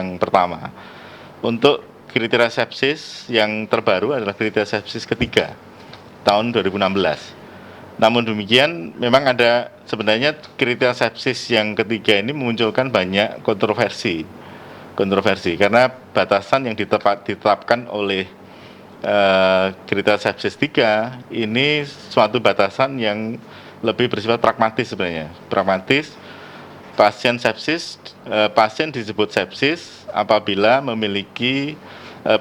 yang pertama. Untuk kriteria sepsis yang terbaru adalah kriteria sepsis ketiga tahun 2016. Namun demikian, memang ada sebenarnya kriteria sepsis yang ketiga ini memunculkan banyak kontroversi karena batasan yang ditetapkan oleh kriteria sepsis 3 ini suatu batasan yang lebih bersifat pragmatis sebenarnya. Pragmatis, pasien disebut sepsis apabila memiliki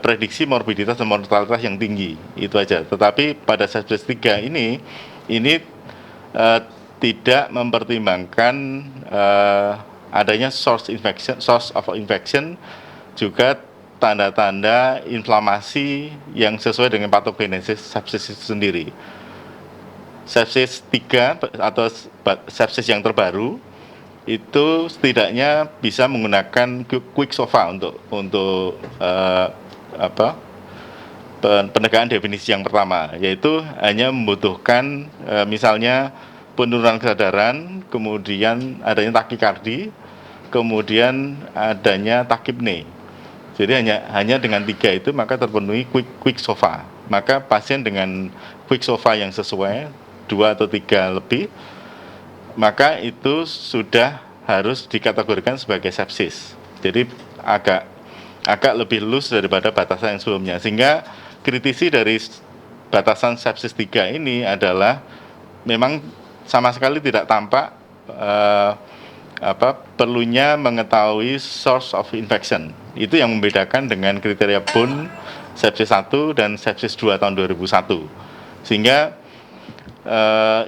prediksi morbiditas dan mortalitas yang tinggi, itu aja. Tetapi pada sepsis 3 ini tidak mempertimbangkan adanya source of infection, juga tanda-tanda inflamasi yang sesuai dengan patogenesis sepsis itu sendiri. Sepsis 3 atau sepsis yang terbaru itu setidaknya bisa menggunakan quick SOFA untuk penegakan definisi yang pertama, yaitu hanya membutuhkan misalnya penurunan kesadaran, kemudian adanya takikardi, kemudian adanya takipne. Jadi hanya dengan 3 itu maka terpenuhi quick SOFA. Maka pasien dengan quick SOFA yang sesuai 2 atau 3 lebih, maka itu sudah harus dikategorikan sebagai sepsis. Jadi agak lebih loose daripada batasan yang sebelumnya, sehingga kritisi dari batasan sepsis 3 ini adalah memang sama sekali tidak tampak perlunya mengetahui source of infection. Itu yang membedakan dengan kriteria BON sepsis 1 dan sepsis 2 tahun 2001. Sehingga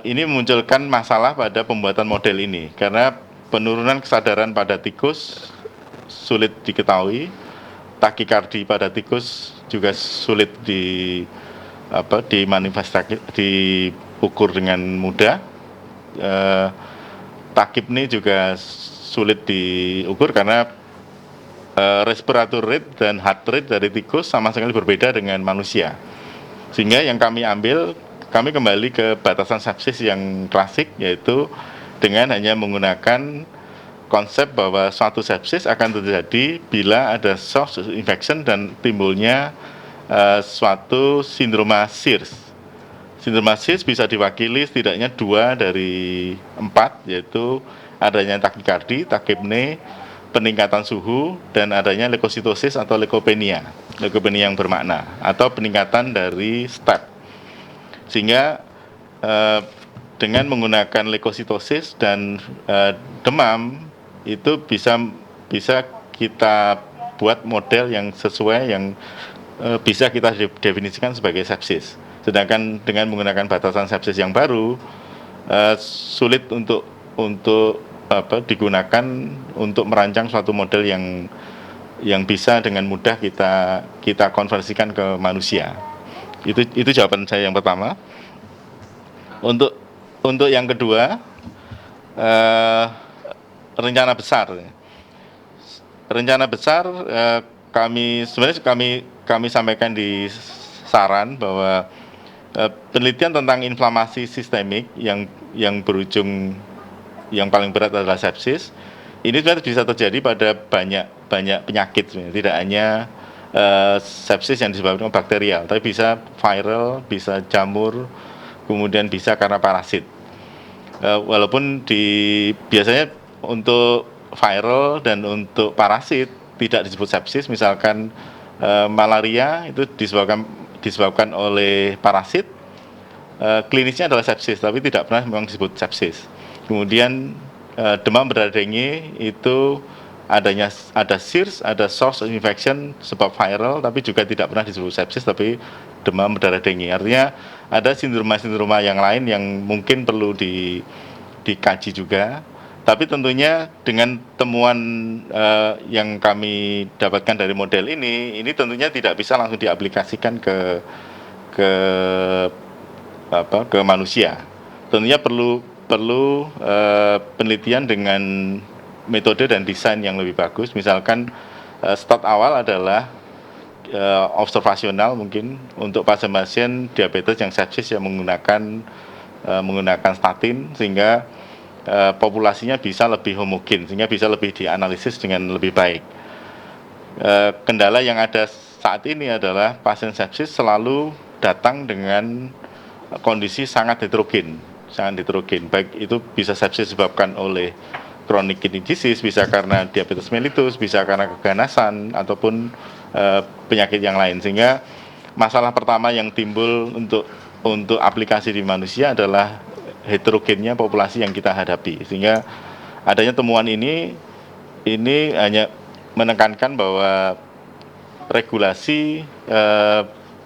ini memunculkan masalah pada pembuatan model ini, karena penurunan kesadaran pada tikus sulit diketahui, takikardi pada tikus juga sulit diukur dengan mudah, takipne juga sulit diukur karena respiratory rate dan heart rate dari tikus sama sekali berbeda dengan manusia. Sehingga yang kami kembali ke batasan sepsis yang klasik, yaitu dengan hanya menggunakan konsep bahwa suatu sepsis akan terjadi bila ada source infection dan timbulnya suatu sindroma SIRS. Sindroma SIRS bisa diwakili setidaknya 2 dari 4, yaitu adanya takikardi, takipne, peningkatan suhu, dan adanya leukositosis atau leukopenia yang bermakna, atau peningkatan dari step. Sehingga dengan menggunakan leukositosis dan demam itu bisa kita buat model yang sesuai, yang bisa kita definisikan sebagai sepsis. Sedangkan dengan menggunakan batasan sepsis yang baru sulit untuk digunakan untuk merancang suatu model yang bisa dengan mudah kita konversikan ke manusia. Itu jawaban saya yang pertama. Untuk yang kedua, rencana besar kami sampaikan di saran bahwa penelitian tentang inflamasi sistemik yang berujung yang paling berat adalah sepsis, ini sebenarnya bisa terjadi pada banyak penyakit, tidak hanya sepsis yang disebabkan bakterial, tapi bisa viral, bisa jamur, kemudian bisa karena parasit. Walaupun biasanya untuk viral dan untuk parasit tidak disebut sepsis, misalkan malaria itu disebabkan oleh parasit, klinisnya adalah sepsis, tapi tidak pernah memang disebut sepsis. Kemudian demam berdarah dengue itu ada SIRS, ada source of infection sebab viral, tapi juga tidak pernah disebut sepsis, tapi demam berdarah dengue. Artinya ada sindroma yang lain yang mungkin perlu dikaji juga. Tapi tentunya dengan temuan yang kami dapatkan dari model ini tentunya tidak bisa langsung diaplikasikan ke manusia. Tentunya perlu penelitian dengan metode dan desain yang lebih bagus. Misalkan start awal adalah observasional, mungkin untuk pasien-pasien diabetes yang sepsis yang menggunakan statin, sehingga populasinya bisa lebih homogen, sehingga bisa lebih dianalisis dengan lebih baik. Kendala yang ada saat ini adalah pasien sepsis selalu datang dengan kondisi sangat heterogen, baik itu bisa sepsis disebabkan oleh chronic kidney disease, bisa karena diabetes mellitus, bisa karena keganasan ataupun penyakit yang lain. Sehingga masalah pertama yang timbul untuk aplikasi di manusia adalah heterogennya populasi yang kita hadapi. Sehingga adanya temuan ini hanya menekankan bahwa regulasi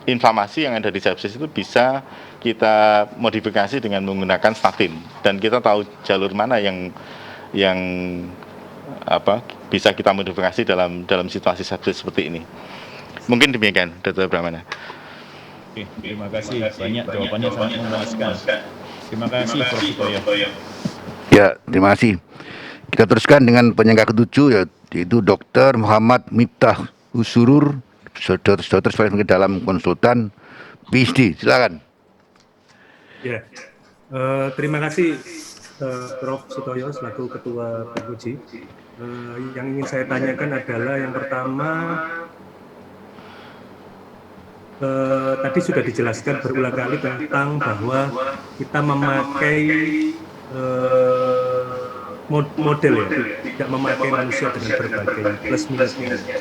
inflamasi yang ada di sepsis itu bisa kita modifikasi dengan menggunakan statin, dan kita tahu jalur mana yang bisa kita modifikasi dalam situasi sepsis seperti ini. Mungkin demikian, Dr. Brahmana. Oke, terima kasih banyak, jawabannya sangat memuaskan. Terima kasih Prof. Sutoyo. Ya, terima kasih. Kita teruskan dengan penyangga ketujuh, yaitu Dr. Muhammad Miftah Usurur, dokter spesialis dalam konsultan PhD. Silakan. Ya, terima kasih Prof. Sutoyo selaku Ketua PUJ. Yang ingin saya tanyakan adalah yang pertama, tadi sudah dijelaskan berulang kali tentang bahwa kita memakai model ya, tidak memakai manusia dengan berbagai plus minusnya.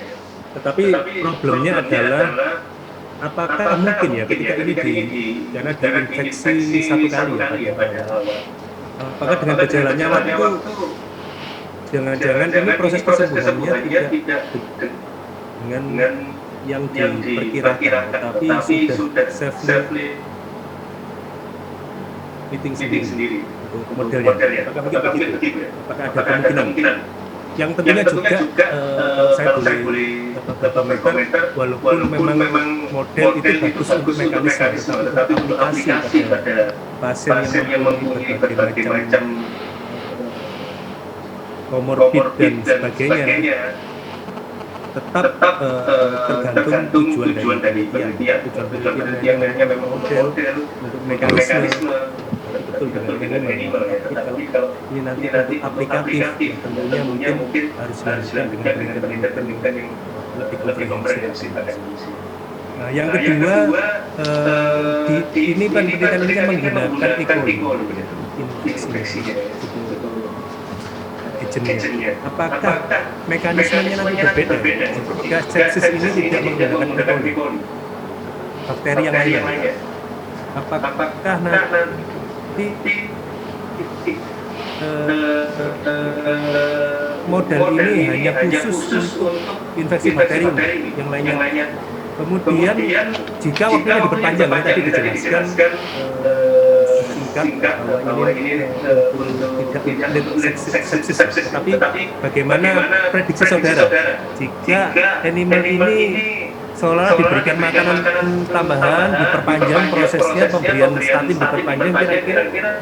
Tetapi problemnya adalah apakah mungkin ya ketika ini karena diinfeksi satu kali ya pada awal, apakah dengan gejalanya waktu itu jangan-jangan ini proses kesembuhannya tidak dengan yang diperkirakan, tapi sudah safely meeting sendiri untuk modelnya. Apakah mungkin begitu? Apakah ada kemungkinan? Yang tentunya juga saya boleh komentar, walaupun memang model itu bagus untuk mekanisme, tetapi untuk aplikasi pada pasien yang mempunyai berbagai macam komorbid dan sebagainya, tetap tergantung tujuan dari penelitian. Tujuan penelitiannya memang model untuk mekanisme betul dengan minimal. Tapi kalau ini nanti untuk aplikatif, tentunya mungkin harus dilanjutkan dengan penelitian yang lebih komprehensif. Nah, yang kedua, ini penelitian ini kan menggunakan E. coli infeksinya, agentnya. Apakah mekanismenya nanti berbeda? Jika sepsis ini tidak menggunakan E. coli, bakteri yang lainnya, apakah nanti model ini hanya khusus untuk infeksi bakteri yang lainnya? Kemudian jika waktunya diperpanjang, tadi dijelaskan singkat bahwa ini tidak sepsis, tapi bagaimana prediksi saudara jika animal ini seolah diberikan makanan tambahan, diperpanjang prosesnya, pemberian statin diperpanjang, kira-kira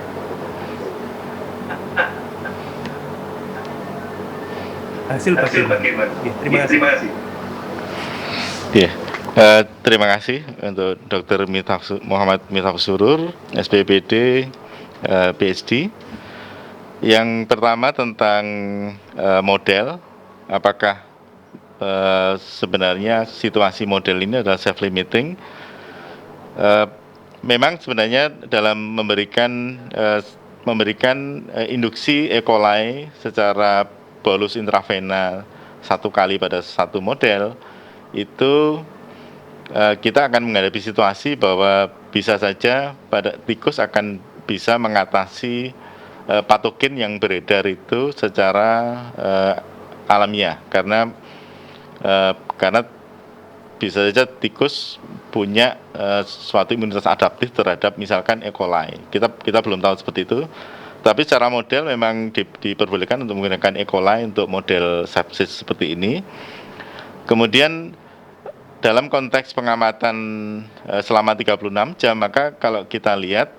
hasil bagaimana? Ya, terima kasih. Ya, terima kasih untuk Dr. Muhammad Miftah Usurur, SPPD, PhD. Yang pertama tentang model, apakah sebenarnya situasi model ini adalah self-limiting? Memang sebenarnya dalam memberikan induksi E. coli secara bolus intravena satu kali pada satu model, itu kita akan menghadapi situasi bahwa bisa saja pada tikus akan bisa mengatasi patogen yang beredar itu secara alamiah, karena bisa saja tikus punya suatu imunitas adaptif terhadap misalkan E. coli. Kita belum tahu seperti itu. Tapi secara model memang diperbolehkan untuk menggunakan E. coli untuk model sepsis seperti ini. Kemudian dalam konteks pengamatan selama 36 jam, maka kalau kita lihat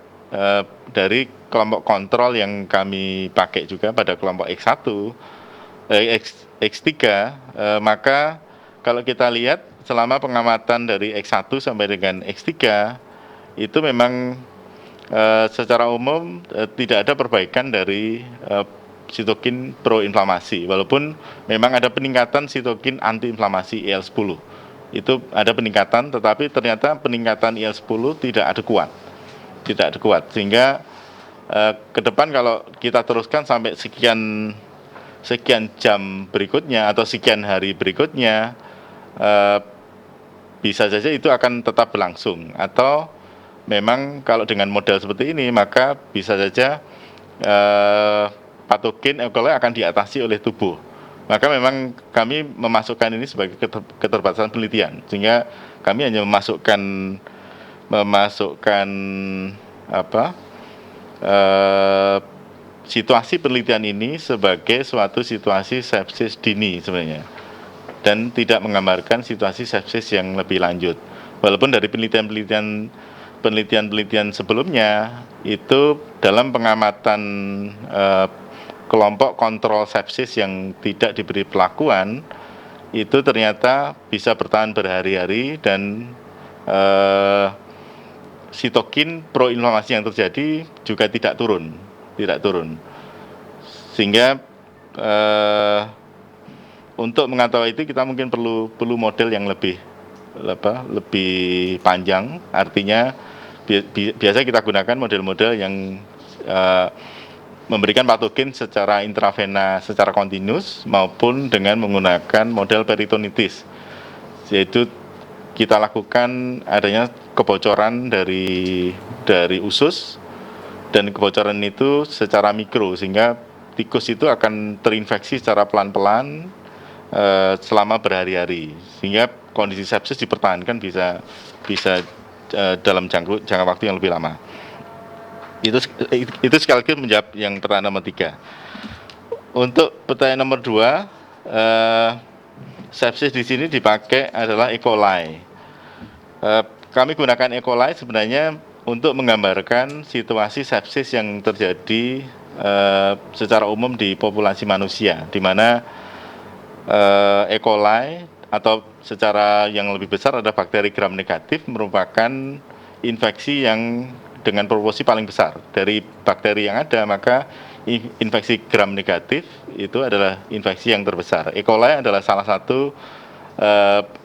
dari kelompok kontrol yang kami pakai juga pada kelompok X1, X3, maka kalau kita lihat selama pengamatan dari X1 sampai dengan X3, itu memang secara umum tidak ada perbaikan dari sitokin proinflamasi, walaupun memang ada peningkatan sitokin antiinflamasi IL-10. Itu ada peningkatan, tetapi ternyata peningkatan IL-10 tidak adekuat, sehingga ke depan kalau kita teruskan sampai sekian jam berikutnya atau sekian hari berikutnya, bisa saja itu akan tetap berlangsung, atau memang kalau dengan model seperti ini maka bisa saja patogen E. coli akan diatasi oleh tubuh. Maka memang kami memasukkan ini sebagai keterbatasan penelitian, sehingga kami hanya memasukkan situasi penelitian ini sebagai suatu situasi sepsis dini sebenarnya, dan tidak menggambarkan situasi sepsis yang lebih lanjut. Walaupun dari penelitian sebelumnya itu dalam pengamatan kelompok kontrol sepsis yang tidak diberi perlakuan, itu ternyata bisa bertahan berhari-hari dan sitokin proinflamasi yang terjadi juga tidak turun. Sehingga untuk mengetahui itu kita mungkin perlu model yang lebih panjang. Artinya biasa kita gunakan model-model yang memberikan patogen secara intravena secara kontinus maupun dengan menggunakan model peritonitis, yaitu kita lakukan adanya kebocoran dari usus, dan kebocoran itu secara mikro, sehingga tikus itu akan terinfeksi secara pelan-pelan selama berhari-hari, sehingga kondisi sepsis dipertahankan bisa dalam jangka waktu yang lebih lama. Itu sekaligus menjawab yang pertanyaan nomor 3. Untuk pertanyaan nomor 2, sepsis di sini dipakai adalah E. coli. Kami gunakan E. coli sebenarnya untuk menggambarkan situasi sepsis yang terjadi secara umum di populasi manusia, di mana E. coli atau secara yang lebih besar ada bakteri gram negatif merupakan infeksi yang dengan proporsi paling besar dari bakteri yang ada, maka infeksi gram negatif itu adalah infeksi yang terbesar. E. coli adalah salah satu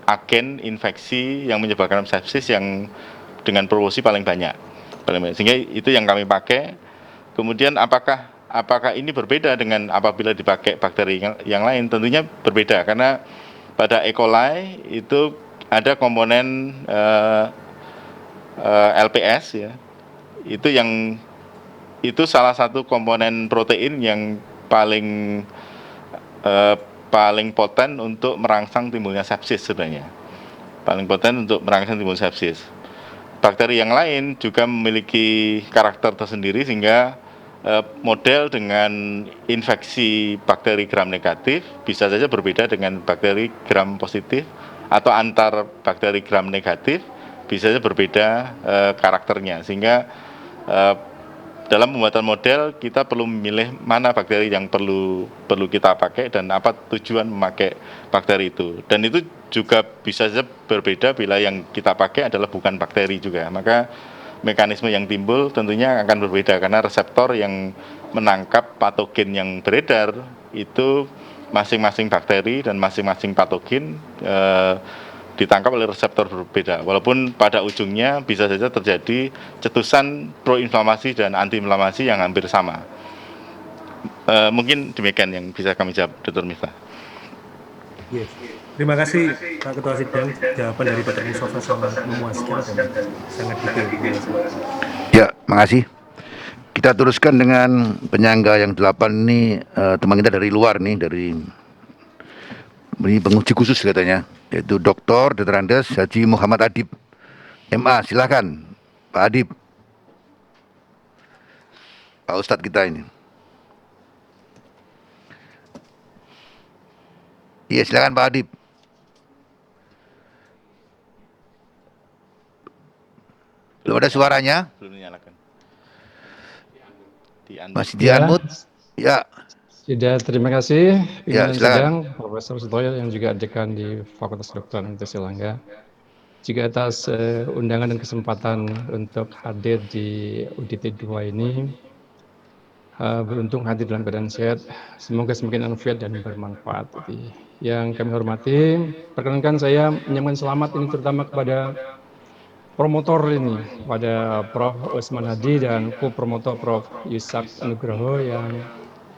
agen infeksi yang menyebabkan sepsis yang dengan proporsi paling banyak. Sehingga itu yang kami pakai. Kemudian apakah ini berbeda dengan apabila dipakai bakteri yang lain? Tentunya berbeda, karena pada E. coli itu ada komponen LPS ya. Itu salah satu komponen protein yang paling poten untuk merangsang timbulnya sepsis sebenarnya. Bakteri yang lain juga memiliki karakter tersendiri, sehingga model dengan infeksi bakteri gram negatif bisa saja berbeda dengan bakteri gram positif, atau antar bakteri gram negatif bisa saja berbeda karakternya, sehingga dalam pembuatan model kita perlu memilih mana bakteri yang perlu kita pakai dan apa tujuan memakai bakteri itu. Dan itu juga bisa saja berbeda bila yang kita pakai adalah bukan bakteri juga. Maka mekanisme yang timbul tentunya akan berbeda, karena reseptor yang menangkap patogen yang beredar itu masing-masing bakteri dan masing-masing patogen ditangkap oleh reseptor berbeda, walaupun pada ujungnya bisa saja terjadi cetusan proinflamasi dan antiinflamasi yang hampir sama. Mungkin demikian yang bisa kami jawab, Dr. Miftah. Yes. Terima kasih Pak Ketua Sidang, jawaban dari Dr. Mustafa sangat memuaskan dan sangat detail. Ya, makasih. Kita teruskan dengan penyangga yang 8 ini, teman kita dari luar nih, dari ini penguji khusus katanya, yaitu Dr. Andes Haji Muhammad Adib, MA. Silakan Pak Adib, Pak Ustadz kita ini. Iya, silakan Pak Adib. Belum ada suaranya? Belum dinyalakan. Masih di-unmute? Ya. Sudah, terima kasih Ya, pimpinan sidang, Profesor Sutoyo yang juga dekan di Fakultas Kedokteran Universitas Airlangga, juga atas undangan dan kesempatan untuk hadir di UDT 2 ini. beruntung hadir dalam keadaan sehat. Semoga semakin afiat dan bermanfaat. Yang kami hormati, perkenankan saya menyampaikan selamat ini terutama kepada promotor ini, pada Prof. Usman Hadi dan co-promotor Prof. Yusak Nugroho yang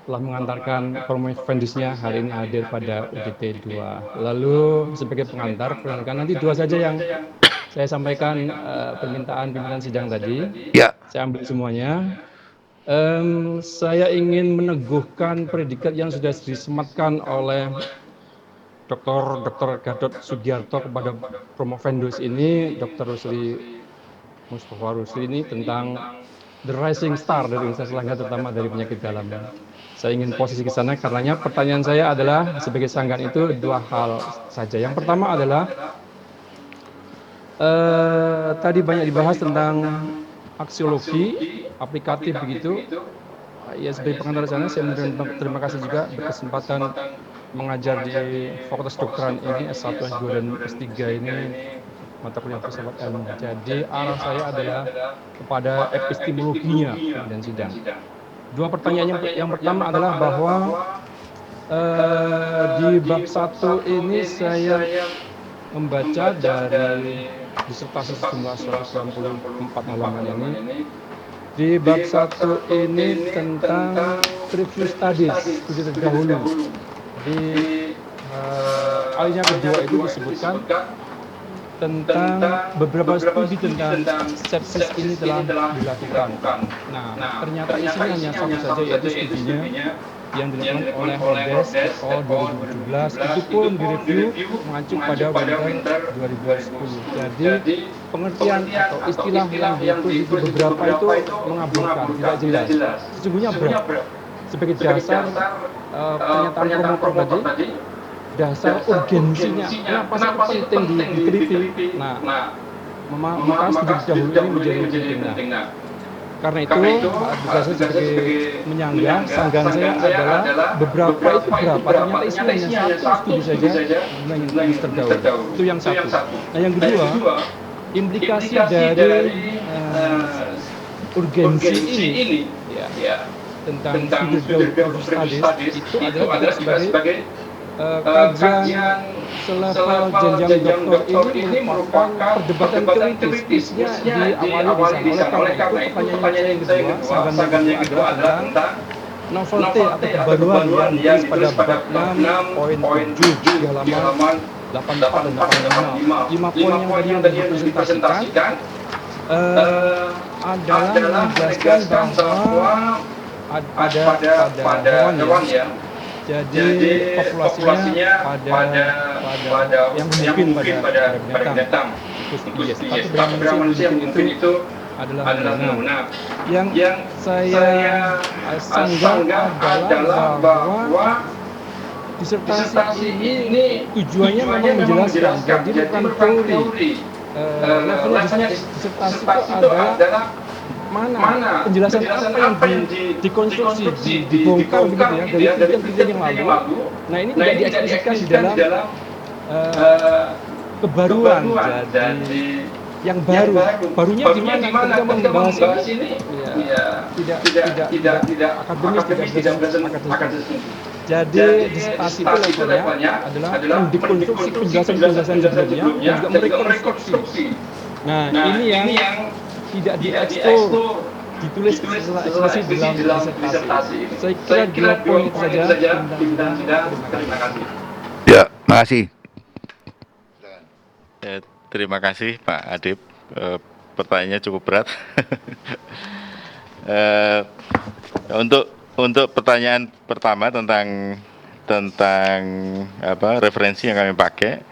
telah mengantarkan promosi Vendusnya hari ini hadir pada UGT 2. Lalu sebagai pengantar, perkenankan nanti 2 saja yang saya sampaikan permintaan pimpinan sidang tadi. Ya, Saya ambil semuanya. Saya ingin meneguhkan predikat yang sudah disematkan oleh Dr. Gatot Sugiarto kepada Promovendus ini, Dr. Rusli Mustafa Rusli ini tentang the rising star dari Universitas Erlangga, terutama dari penyakit dalam. Saya ingin posisi ke sana karenanya pertanyaan saya adalah sebagai sanggan itu 2 hal saja. Yang pertama adalah tadi banyak dibahas tentang aksiologi aplikatif begitu. Ya, sebagai pengantar sana saya terima kasih juga berkesempatan mengajar di Fakultas Kedokteran ini S1, S2 dan S3 ini mata kuliah filsafat ilmu. Jadi arah saya adalah kepada epistemologinya dan sidang. 2 pertanyaan yang pertama adalah bahwa di bab 1 ini saya membaca dari disertasi sejumlah 194 halaman ini. Di bab 1 ini tentang review studies, studi terdahulu. Di ayat kedua itu disebutkan tentang beberapa studi tentang sepsis ini telah dilakukan. Nah, ternyata isinya hanya satu saja, yaitu studinya yang dilakukan oleh Holdes tahun 2017, itu pun direview mengacu pada winter 2010. Jadi pengertian atau istilah yang diikuti beberapa itu mengabulkan, tidak jelas. Sesungguhnya berat. Sebagai dasar pernyataan promotor tadi, dasar urgensinya, kenapa sih penting diteliti? Nah, maka studi dahulu ini menjadi penting. Karena itu, saya sebagai menyangga, sanggahan saya adalah beberapa itu berapa, ternyata isinya hanya satu studi saja yang terdahulu. Itu yang satu. Nah, yang kedua, implikasi dari urgensi ini, ya, tentang studi studies itu adalah sebagai kajian selevel jenjang doktor ini merupakan perdebatan teoritis. Isinya diawali di sana. Oleh karena itu pertanyaan yang kedua, sanggahan yang kedua adalah tentang novelty atau kebaruan yang ditulis pada bab 6.7 di halaman 84 dan 85. 5 poin yang tadi yang dipresentasikan adalah menjelaskan bahwa pada hewan ya. Jadi populasinya pada yang mungkin pada binatang. Tapi manusia mungkin itu adalah benar. Yang saya sanggah adalah bahwa disertasi ini tujuannya memang menjelaskan. Jadi bukan teori. Levelnya disertasi itu adalah mana penjelasan apa yang dikonstruksi, dibongkar begitu ya dari penelitian yang lalu. Nah, ini tidak diekspresikan di dalam kebaruan. Jadi yang barunya gimana ketika membahas ini? Ya, tidak akademis, tidak berdasarkan akademis. Jadi disertasi itu levelnya adalah mendekonstruksi penjelasan sebelumnya dan juga merekonstruksi. Nah, ini yang tidak diekspor, ditulis secara eksplisit dalam disertasi. Saya kira 2 poin itu saja. Terima kasih. ya, makasih. Terima kasih Pak Adib. Pertanyaannya cukup berat. Untuk pertanyaan pertama tentang referensi yang kami pakai,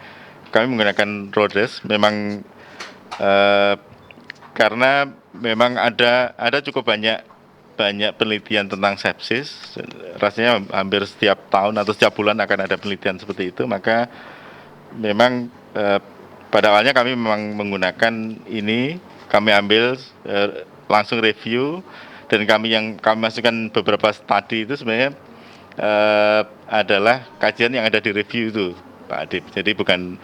kami menggunakan Rhodes. Memang karena memang ada cukup banyak penelitian tentang sepsis, rasanya hampir setiap tahun atau setiap bulan akan ada penelitian seperti itu, maka memang pada awalnya kami memang menggunakan ini, kami ambil langsung review, dan kami masukkan beberapa studi itu sebenarnya adalah kajian yang ada di review itu, Pak Adib. Jadi bukan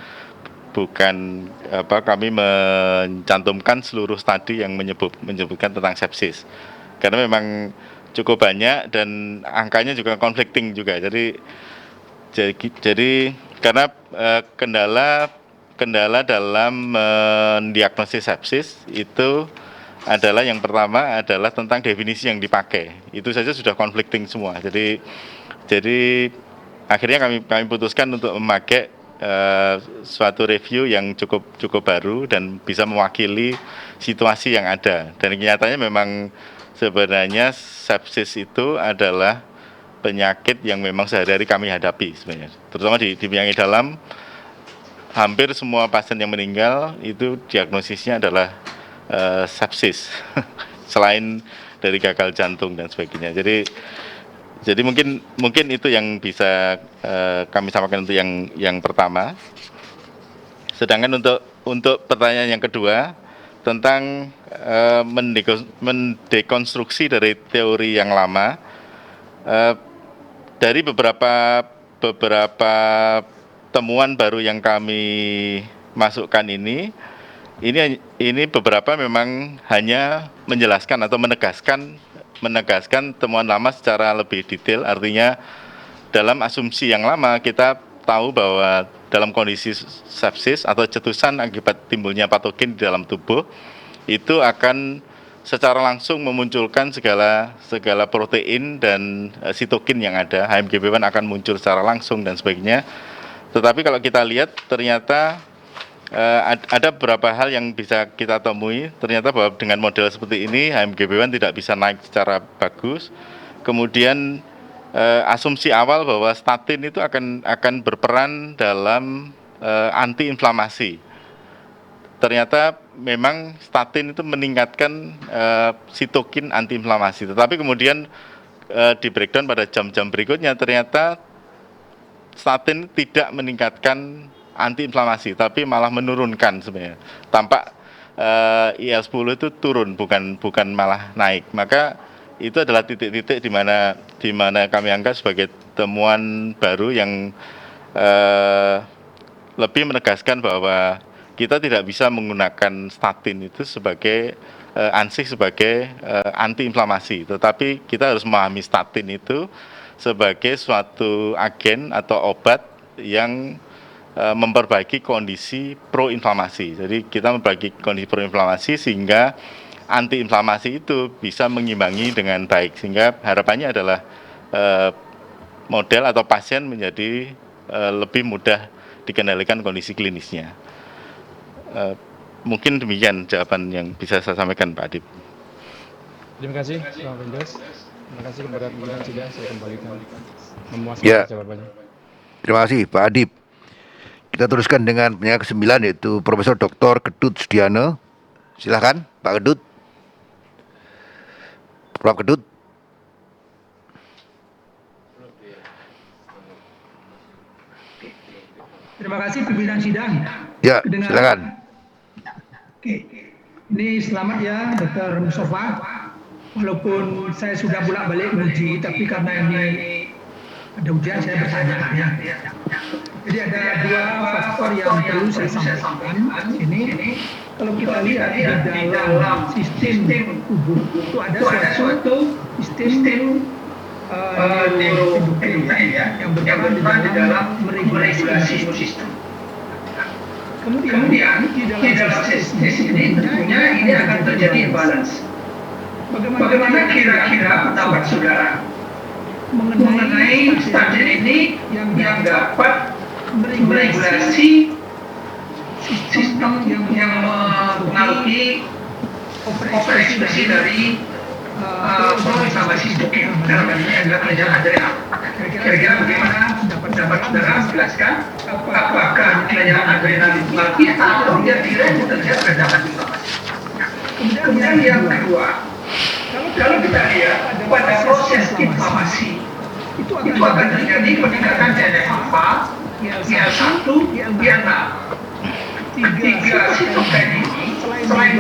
kami mencantumkan seluruh studi yang menyebutkan tentang sepsis, karena memang cukup banyak dan angkanya juga conflicting juga. Jadi karena kendala dalam mendiagnosis sepsis itu adalah yang pertama adalah tentang definisi yang dipakai. Itu saja sudah conflicting semua. Jadi akhirnya kami putuskan untuk memakai suatu review yang cukup baru dan bisa mewakili situasi yang ada. Dan kenyataannya memang sebenarnya sepsis itu adalah penyakit yang memang sehari-hari kami hadapi sebenarnya. Terutama di penyakit dalam, hampir semua pasien yang meninggal itu diagnosisnya adalah sepsis, selain dari gagal jantung dan sebagainya. Jadi mungkin itu yang bisa kami sampaikan untuk yang pertama. Sedangkan untuk pertanyaan yang kedua tentang mendekonstruksi dari teori yang lama, dari beberapa temuan baru yang kami masukkan ini beberapa memang hanya menjelaskan atau menegaskan temuan lama secara lebih detail. Artinya dalam asumsi yang lama kita tahu bahwa dalam kondisi sepsis atau cetusan akibat timbulnya patogen di dalam tubuh itu akan secara langsung memunculkan segala protein dan sitokin yang ada. HMGB1 akan muncul secara langsung dan sebagainya. Tetapi kalau kita lihat ternyata ada beberapa hal yang bisa kita temui. Ternyata bahwa dengan model seperti ini HMGB1 tidak bisa naik secara bagus. Kemudian asumsi awal bahwa statin itu akan berperan dalam antiinflamasi. Ternyata memang statin itu meningkatkan sitokin antiinflamasi. Tetapi kemudian di breakdown pada jam-jam berikutnya ternyata statin tidak meningkatkan antiinflamasi, tapi malah menurunkan sebenarnya. Tampak IL-10 itu turun, bukan malah naik. Maka itu adalah titik-titik di mana kami anggap sebagai temuan baru yang lebih menegaskan bahwa kita tidak bisa menggunakan statin itu sebagai ANSYS sebagai antiinflamasi, tetapi kita harus memahami statin itu sebagai suatu agen atau obat yang memperbaiki kondisi proinflamasi. Jadi kita memperbaiki kondisi proinflamasi sehingga antiinflamasi itu bisa mengimbangi dengan baik. Sehingga harapannya adalah model atau pasien menjadi lebih mudah dikendalikan kondisi klinisnya. Mungkin demikian jawaban yang bisa saya sampaikan, Pak Adib. Terima kasih, Pak Windows. Terima kasih kepada pimpinan sidang. Saya kembalikan memuaskan jawabannya. Terima kasih, Pak Adib. Kita teruskan dengan penanya ke-9 yaitu Profesor Dr. Ketut Sudiana. Silakan, Pak Ketut. Prof. Ketut. Terima kasih pimpinan sidang. Ya, silakan. Oke. Ini selamat ya Dr. Mustafa. Walaupun saya sudah bolak-balik menguji, tapi karena ini ada ujian saya bertanya ya. Jadi ada dua faktor yang perlu saya sampaikan ini. Kalau kita lihat di dalam sistem tubuh itu ada suatu sistem neuroendokrin yang berperan di dalam meregulasi sistem. Kemudian di dalam sistem ini tentunya ini akan terjadi imbalance. Bagaimana kira-kira pendapat saudara mengenai statin ini yang dapat meregulasi sistem yang mempengaruhi operasi dari proinflamasi tubuh dalam hal ini adalah kelenjar adrenal. Kira-kira bagaimana pendapat saudara menjelaskan apakah kelenjar adrenal dipengaruhi atau dia tidak bekerja terhadap inflamasi? Kemudian yang kedua, kalau kita lihat pada proses inflamasi itu akan terjadi peningkatan TNF-alpha, IL-1, IL-6. Ketiga sitokin ini selain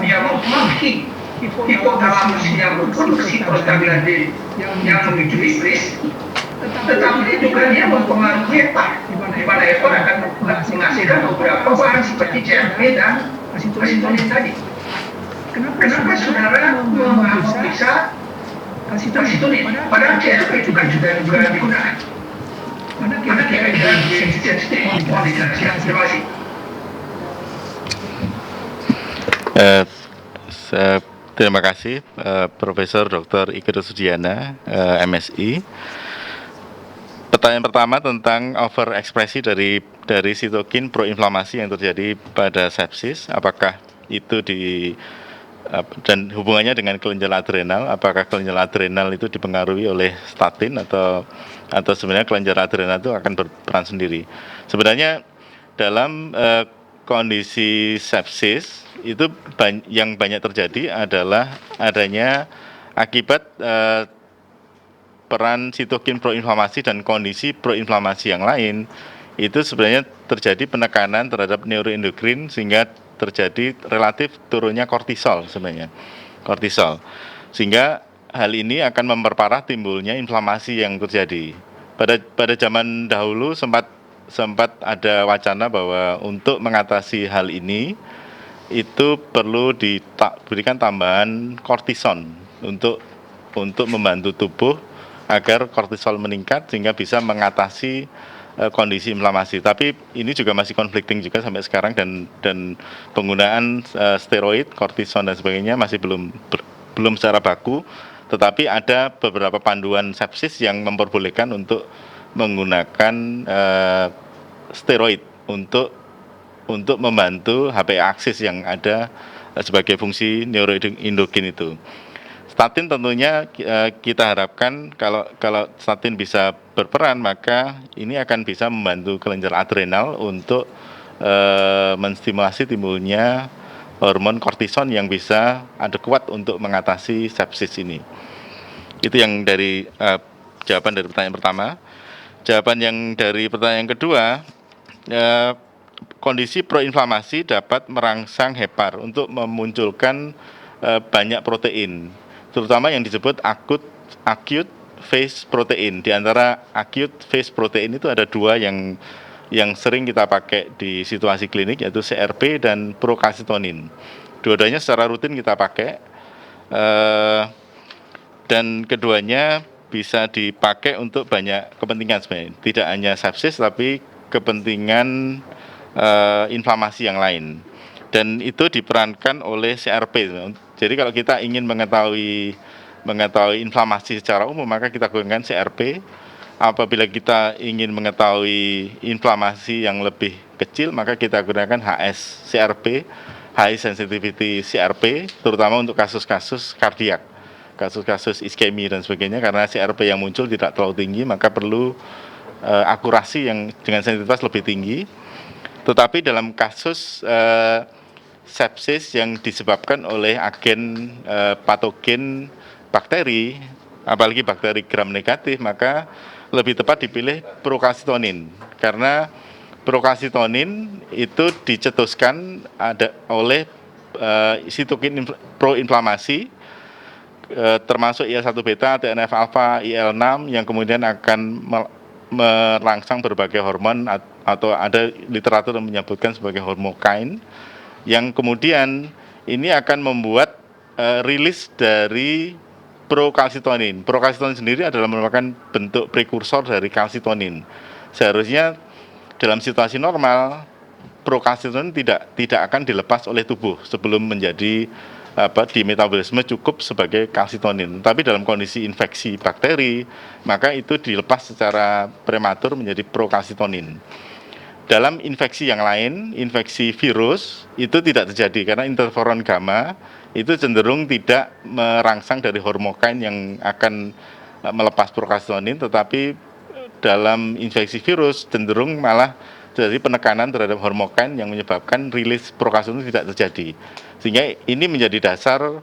dia mempengaruhi hipotalamus yang memproduksi prostaglandin yang memicu iblis, tetapi juga dia mempengaruhi HEPA, di mana HEPA akan menghasilkan beberapa bahan seperti CRP dan asitonin tadi. Kenapa saudara memeriksa kalsitonin. Padahal CRP itu kan juga digunakan. Mana kira-kira sensitif kualitas. Terima kasih. Terima kasih Profesor Dr. Ike Sudiana, MSI. Pertanyaan pertama tentang overekspresi dari sitokin proinflamasi yang terjadi pada sepsis, apakah itu dan hubungannya dengan kelenjar adrenal, apakah kelenjar adrenal itu dipengaruhi oleh statin atau sebenarnya kelenjar adrenal itu akan berperan sendiri. Sebenarnya dalam kondisi sepsis itu yang banyak terjadi adalah adanya akibat peran sitokin proinflamasi dan kondisi proinflamasi yang lain, itu sebenarnya terjadi penekanan terhadap neuroendokrin sehingga terjadi relatif turunnya kortisol sebenarnya, kortisol, sehingga hal ini akan memperparah timbulnya inflamasi yang terjadi. Pada zaman dahulu sempat ada wacana bahwa untuk mengatasi hal ini itu perlu diberikan tambahan kortison untuk membantu tubuh agar kortisol meningkat sehingga bisa mengatasi kondisi inflamasi. Tapi ini juga masih conflicting juga sampai sekarang dan penggunaan steroid, kortison dan sebagainya masih belum secara baku. Tetapi ada beberapa panduan sepsis yang memperbolehkan untuk menggunakan steroid untuk membantu HPA aksis yang ada sebagai fungsi neuroendokin itu. Statin tentunya kita harapkan kalau statin bisa berperan, maka ini akan bisa membantu kelenjar adrenal untuk menstimulasi timbulnya hormon kortison yang bisa adekuat untuk mengatasi sepsis ini. Itu yang dari jawaban dari pertanyaan pertama. Jawaban yang dari pertanyaan kedua, kondisi proinflamasi dapat merangsang hepar untuk memunculkan banyak protein, terutama yang disebut acute phase protein. Di antara acute phase protein itu ada dua yang sering kita pakai di situasi klinik, yaitu CRP dan procalcitonin. Dua-duanya secara rutin kita pakai, dan keduanya bisa dipakai untuk banyak kepentingan sebenarnya. Tidak hanya sepsis, tapi kepentingan inflamasi yang lain. Dan itu diperankan oleh CRP. Jadi kalau kita ingin mengetahui inflamasi secara umum, maka kita gunakan CRP. Apabila kita ingin mengetahui inflamasi yang lebih kecil, maka kita gunakan HS CRP, high sensitivity CRP, terutama untuk kasus-kasus kardiak, kasus-kasus iskemi dan sebagainya, karena CRP yang muncul tidak terlalu tinggi, maka perlu akurasi yang dengan sensitivitas lebih tinggi. Tetapi dalam kasus sepsis yang disebabkan oleh agen patogen bakteri, apalagi bakteri gram negatif, maka lebih tepat dipilih procalcitonin, karena procalcitonin itu dicetuskan oleh sitokin proinflamasi, termasuk IL-1 beta, TNF alpha, IL-6 yang kemudian akan merangsang berbagai hormon, atau ada literatur yang menyebutkan sebagai hormokain, yang kemudian ini akan membuat rilis dari procalcitonin. Procalcitonin sendiri adalah merupakan bentuk prekursor dari kalsitonin. Seharusnya dalam situasi normal procalcitonin tidak akan dilepas oleh tubuh sebelum menjadi di metabolisme cukup sebagai kalsitonin. Tapi dalam kondisi infeksi bakteri, maka itu dilepas secara prematur menjadi procalcitonin. Dalam infeksi yang lain, infeksi virus, itu tidak terjadi karena interferon gamma itu cenderung tidak merangsang dari hormokain yang akan melepas procalcitonin, tetapi dalam infeksi virus cenderung malah terjadi penekanan terhadap hormokain yang menyebabkan rilis procalcitonin tidak terjadi. Sehingga ini menjadi dasar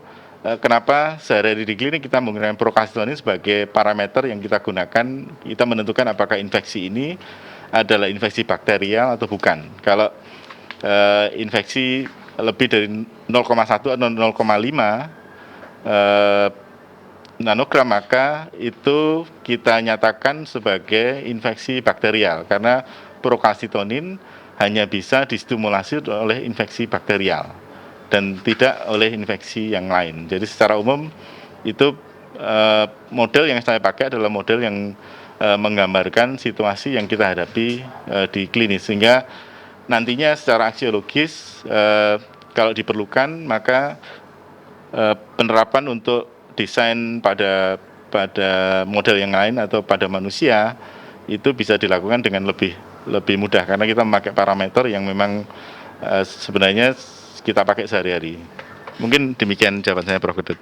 kenapa sehari-hari di klinik kita menggunakan procalcitonin sebagai parameter yang kita gunakan, kita menentukan apakah infeksi ini adalah infeksi bakterial atau bukan. Kalau infeksi lebih dari 0,1 atau 0,5 nanogram, maka itu kita nyatakan sebagai infeksi bakterial, karena procalcitonin hanya bisa distimulasi oleh infeksi bakterial dan tidak oleh infeksi yang lain. Jadi secara umum itu model yang saya pakai adalah model yang menggambarkan situasi yang kita hadapi di klinis, sehingga nantinya secara aksiologis kalau diperlukan maka penerapan untuk desain pada model yang lain atau pada manusia itu bisa dilakukan dengan lebih mudah karena kita memakai parameter yang memang sebenarnya kita pakai sehari-hari. Mungkin demikian jawaban saya, Prof. Ketut.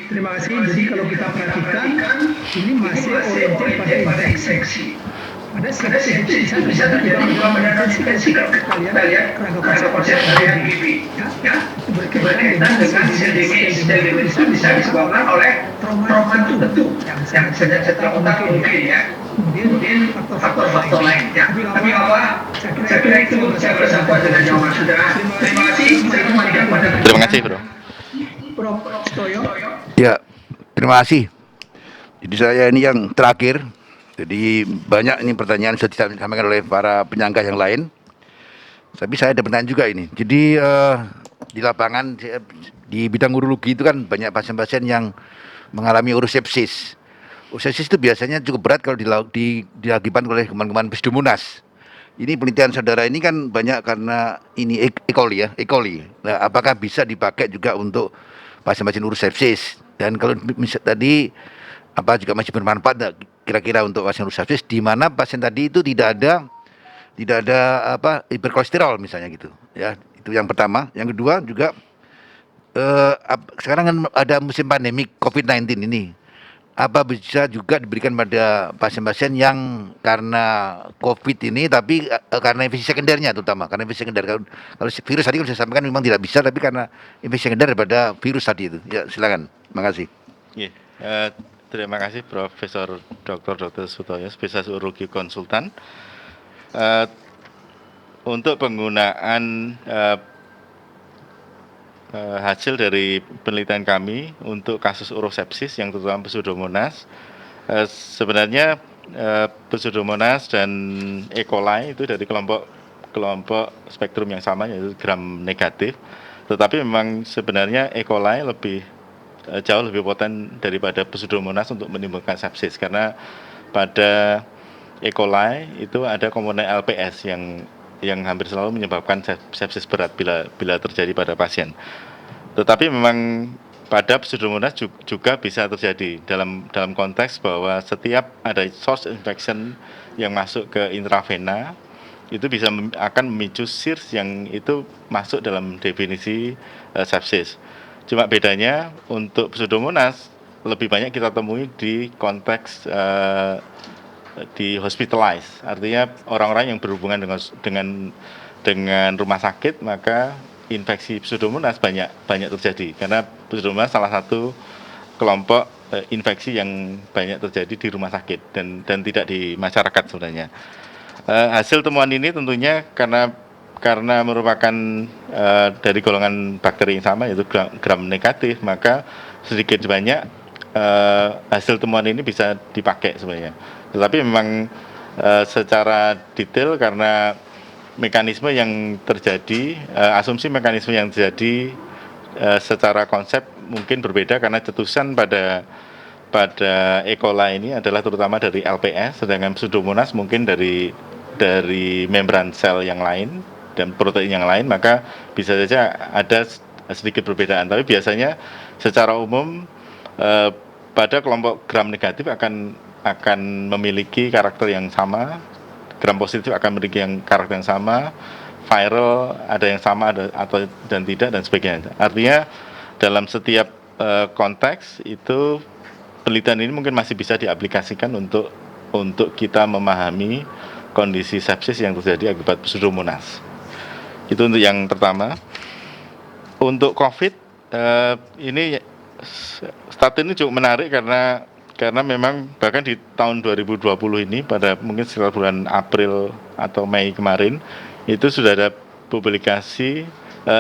Terima kasih. Jadi kalau kita perhatikan, ini masih oriented pada infeksi. Pada saat itu bisa terjadi juga pada infeksi kalau kita lihat kerangka konsep dari HIV. Ya, berkaitan dengan sel bisa disebabkan oleh trauma tertentu yang sejak otak mungkin ya. Kemudian faktor-faktor lain. Ya. Tapi apa? Saya kira itu saya bersama dengan jawaban saudara. Terima kasih. Saya kembalikan pada. Terima kasih, Bro. Prof. Stoyo. Ya, terima kasih. Jadi saya ini yang terakhir. Jadi banyak ini pertanyaan sudah disampaikan oleh para penyangga yang lain. Tapi saya ada pertanyaan juga ini. Jadi di lapangan di bidang urologi itu kan banyak pasien-pasien yang mengalami urosepsis. Urosepsis itu biasanya cukup berat kalau diakibatkan oleh kuman-kuman Pseudomonas. Ini penelitian saudara ini kan banyak karena ini E. coli ya, E. coli. Nah, apakah bisa dipakai juga untuk pasien-pasien urosepsis? Dan kalau tadi apa juga masih bermanfaat kira-kira untuk pasien urosepsis di mana pasien tadi itu tidak ada apa hiperkolesterol misalnya gitu ya. Itu yang pertama. Yang kedua juga sekarang kan ada musim pandemi COVID-19 ini, apa bisa juga diberikan pada pasien-pasien yang karena COVID ini tapi karena infeksi sekundernya, terutama karena infeksi sekunder. Kalau virus tadi kan saya sampaikan memang tidak bisa, tapi karena infeksi sekunder daripada virus tadi itu. Ya, silakan. Terima kasih. Terima kasih Profesor Dr. Sutoyo, spesialis urologi konsultan. Untuk penggunaan hasil dari penelitian kami untuk kasus urosepsis yang terutama Pseudomonas, sebenarnya Pseudomonas dan E. coli itu dari kelompok spektrum yang sama, yaitu gram negatif, tetapi memang sebenarnya E. coli jauh lebih poten daripada Pseudomonas untuk menimbulkan sepsis, karena pada E. coli itu ada komponen LPS yang hampir selalu menyebabkan sepsis berat bila terjadi pada pasien. Tetapi memang pada Pseudomonas juga bisa terjadi dalam konteks bahwa setiap ada source infection yang masuk ke intravena itu akan memicu SIRS yang itu masuk dalam definisi sepsis. Cuma bedanya untuk Pseudomonas lebih banyak kita temui di konteks di hospitalize, artinya orang-orang yang berhubungan dengan rumah sakit, maka infeksi Pseudomonas banyak terjadi karena Pseudomonas salah satu kelompok infeksi yang banyak terjadi di rumah sakit dan tidak di masyarakat sebenarnya. Hasil temuan ini tentunya karena merupakan dari golongan bakteri yang sama, yaitu gram negatif, maka sedikit banyak hasil temuan ini bisa dipakai sebenarnya. Tetapi memang secara detail karena mekanisme yang terjadi, asumsi mekanisme yang terjadi secara konsep mungkin berbeda karena cetusan pada E. coli ini adalah terutama dari LPS, sedangkan Pseudomonas mungkin dari membran sel yang lain dan protein yang lain, maka bisa saja ada sedikit perbedaan. Tapi biasanya secara umum pada kelompok gram negatif akan memiliki karakter yang sama, gram positif akan memiliki karakter yang sama, viral ada yang sama dan tidak dan sebagainya. Artinya dalam setiap konteks itu penelitian ini mungkin masih bisa diaplikasikan untuk kita memahami kondisi sepsis yang terjadi akibat Pseudomonas. Itu untuk yang pertama. Untuk COVID ini statin ini cukup menarik karena memang bahkan di tahun 2020 ini pada mungkin sekitar bulan April atau Mei kemarin itu sudah ada publikasi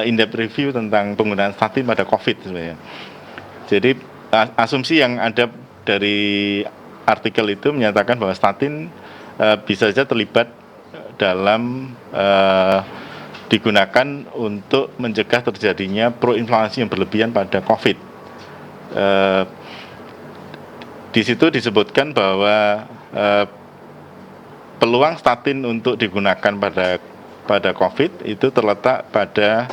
in-depth review tentang penggunaan statin pada COVID sebenarnya. Jadi asumsi yang ada dari artikel itu menyatakan bahwa statin bisa saja terlibat dalam digunakan untuk mencegah terjadinya proinflamasi yang berlebihan pada COVID. Di situ disebutkan bahwa peluang statin untuk digunakan pada COVID itu terletak pada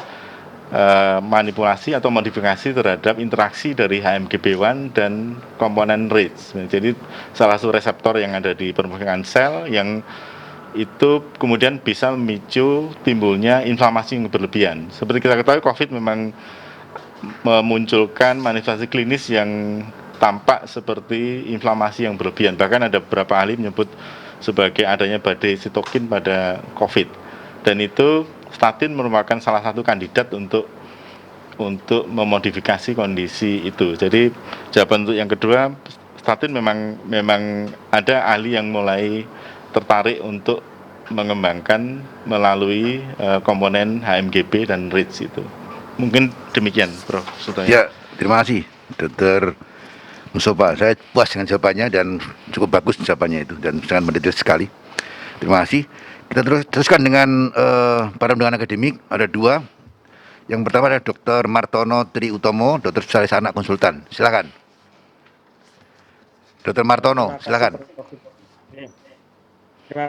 manipulasi atau modifikasi terhadap interaksi dari HMGB1 dan komponen RAGE. Jadi salah satu reseptor yang ada di permukaan sel yang itu kemudian bisa memicu timbulnya inflamasi yang berlebihan. Seperti kita ketahui, COVID memang memunculkan manifestasi klinis yang tampak seperti inflamasi yang berlebihan. Bahkan ada beberapa ahli menyebut sebagai adanya badai sitokin pada COVID. Dan itu statin merupakan salah satu kandidat untuk memodifikasi kondisi itu. Jadi jawaban untuk yang kedua, statin memang ada ahli yang mulai tertarik untuk mengembangkan melalui komponen HMGB dan RAGE itu. Mungkin demikian, Prof. Sutoyo. Ya, terima kasih, Dr. Mustafa. Saya puas dengan jawabannya dan cukup bagus jawabannya itu dan sangat mendetail sekali. Terima kasih. Kita teruskan dengan para undangan akademik. Ada dua. Yang pertama adalah Dr. Martono Tri Utomo, dokter spesialis anak konsultan. Silakan. Dr. Martono, silakan. Terima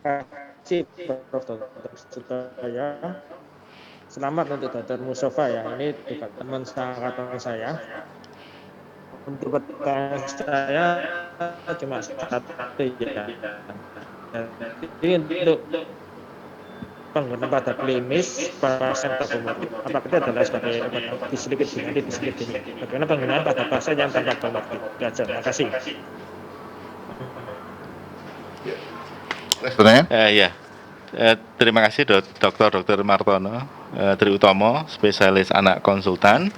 kasih Prof. Dr. Sutoyo. Selamat untuk Dr. Mustafa ya. Ini juga teman seangkatan saya. Untuk pertanyaan saya cuma satu ya. Jadi untuk penggunaan pada klinis pasien komorbid, apakah itu adalah sebagai dislipidemia? Bagaimana penggunaan pada pasien yang tanpa komorbid? Terima kasih. Pertanyaan? Ya, terima kasih Dr. Martono Tri Utomo, spesialis anak konsultan.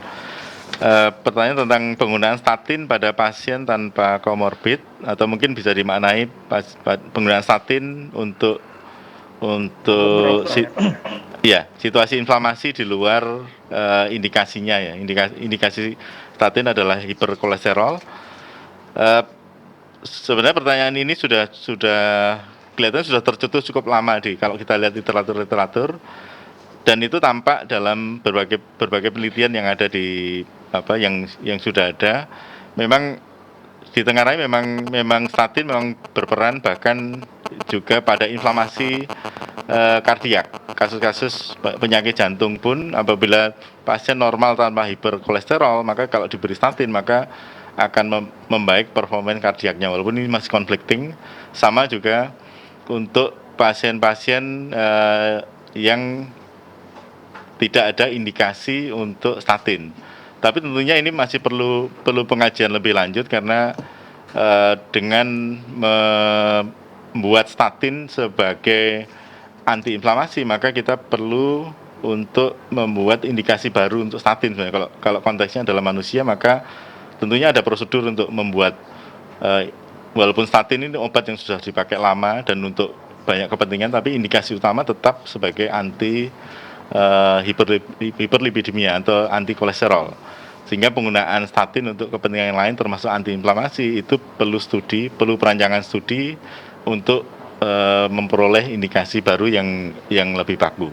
Pertanyaan tentang penggunaan statin pada pasien tanpa komorbid, atau mungkin bisa dimaknai penggunaan statin untuk situasi inflamasi di luar indikasinya ya. Indikasi statin adalah hiperkolesterol. Sebenarnya pertanyaan ini sudah kelihatan sudah tercetus cukup lama kalau kita lihat literatur, dan itu tampak dalam berbagai penelitian yang ada yang sudah ada. Memang ditengarai memang statin memang berperan bahkan juga pada inflamasi kardiak. Kasus-kasus penyakit jantung pun apabila pasien normal tanpa hiperkolesterol, maka kalau diberi statin maka akan membaik performa kardiaknya, walaupun ini masih conflicting. Sama juga untuk pasien-pasien yang tidak ada indikasi untuk statin. Tapi tentunya ini masih perlu pengajian lebih lanjut, karena dengan membuat statin sebagai antiinflamasi, maka kita perlu untuk membuat indikasi baru untuk statin. Sebenarnya kalau konteksnya adalah manusia, maka tentunya ada prosedur untuk membuat walaupun statin ini obat yang sudah dipakai lama dan untuk banyak kepentingan, tapi indikasi utama tetap sebagai anti hiperlipidemia atau anti kolesterol. Sehingga penggunaan statin untuk kepentingan yang lain termasuk antiinflamasi itu perlu perancangan studi untuk memperoleh indikasi baru yang lebih baku.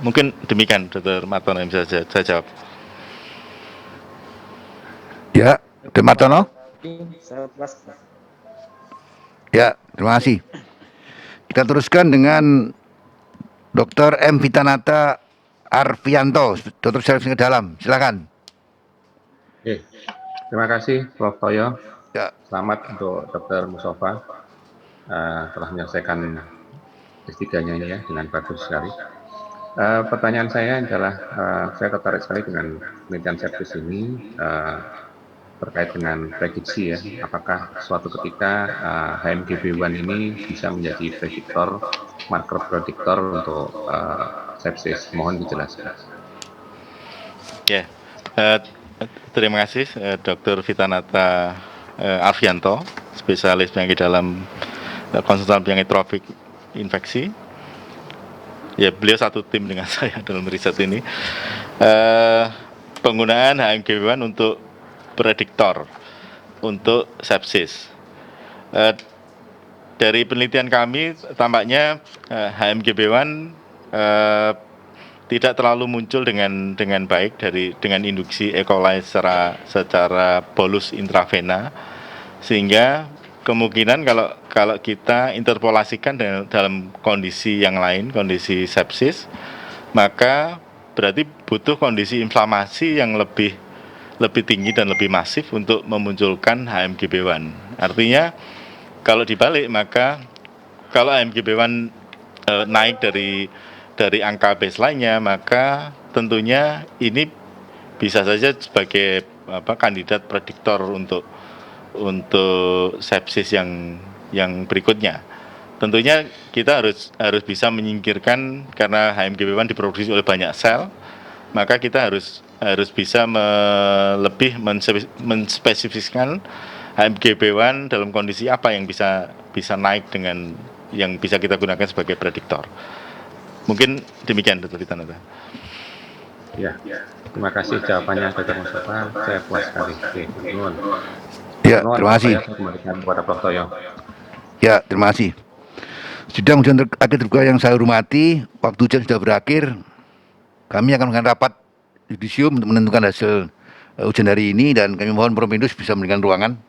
Mungkin demikian, Dr. Martono, yang bisa saya jawab. Ya, Dr. Martono. Ya, terima kasih. Kita teruskan dengan Dr. M. Vitanata Arfianto, dokter spesialis dalam. Silakan. Oke, terima kasih Prof. Toyo. Ya. Selamat untuk Dr. Mustafa telah menyelesaikan S3-nya ini ya dengan bagus sekali. Pertanyaan saya adalah saya tertarik sekali dengan penelitian sepsis ini terkait dengan prediksi ya, apakah suatu ketika HMGB1 ini bisa menjadi marker prediktor untuk sepsis. Mohon dijelaskan. Ya, terima kasih Dr. Vitanata Arfianto, spesialis penyakit dalam konsultan penyakit tropik infeksi. Ya, beliau satu tim dengan saya dalam riset ini. Penggunaan HMGB1 untuk prediktor untuk sepsis. Dari penelitian kami tampaknya HMGB1 tidak terlalu muncul dengan baik dengan induksi E. coli secara bolus intravena, sehingga kemungkinan kalau kita interpolasikan dalam kondisi yang lain, kondisi sepsis, maka berarti butuh kondisi inflamasi yang lebih tinggi dan lebih masif untuk memunculkan HMGB1. Artinya kalau dibalik, maka kalau HMGB1 naik dari angka baseline-nya, maka tentunya ini bisa saja sebagai kandidat prediktor untuk sepsis yang berikutnya. Tentunya kita harus bisa menyingkirkan, karena HMGB1 diproduksi oleh banyak sel, maka kita harus bisa lebih menspesifikasikan HMGB1 dalam kondisi apa yang bisa naik dengan yang bisa kita gunakan sebagai prediktor. Mungkin demikian, Dr. Witanata. Ya, terima kasih jawabannya Dr. Mustafa. Saya puas sekali. Oke, nuwun. Ya, terima kasih. Saya kembalikan kepada Prof. Toyo. Ya, terima kasih. Sidang ujian akhir terbuka yang saya hormati, waktu ujian sudah berakhir. Kami akan melakukan rapat yudisium untuk menentukan hasil ujian hari ini, dan kami mohon Prof. Indus bisa memberikan ruangan.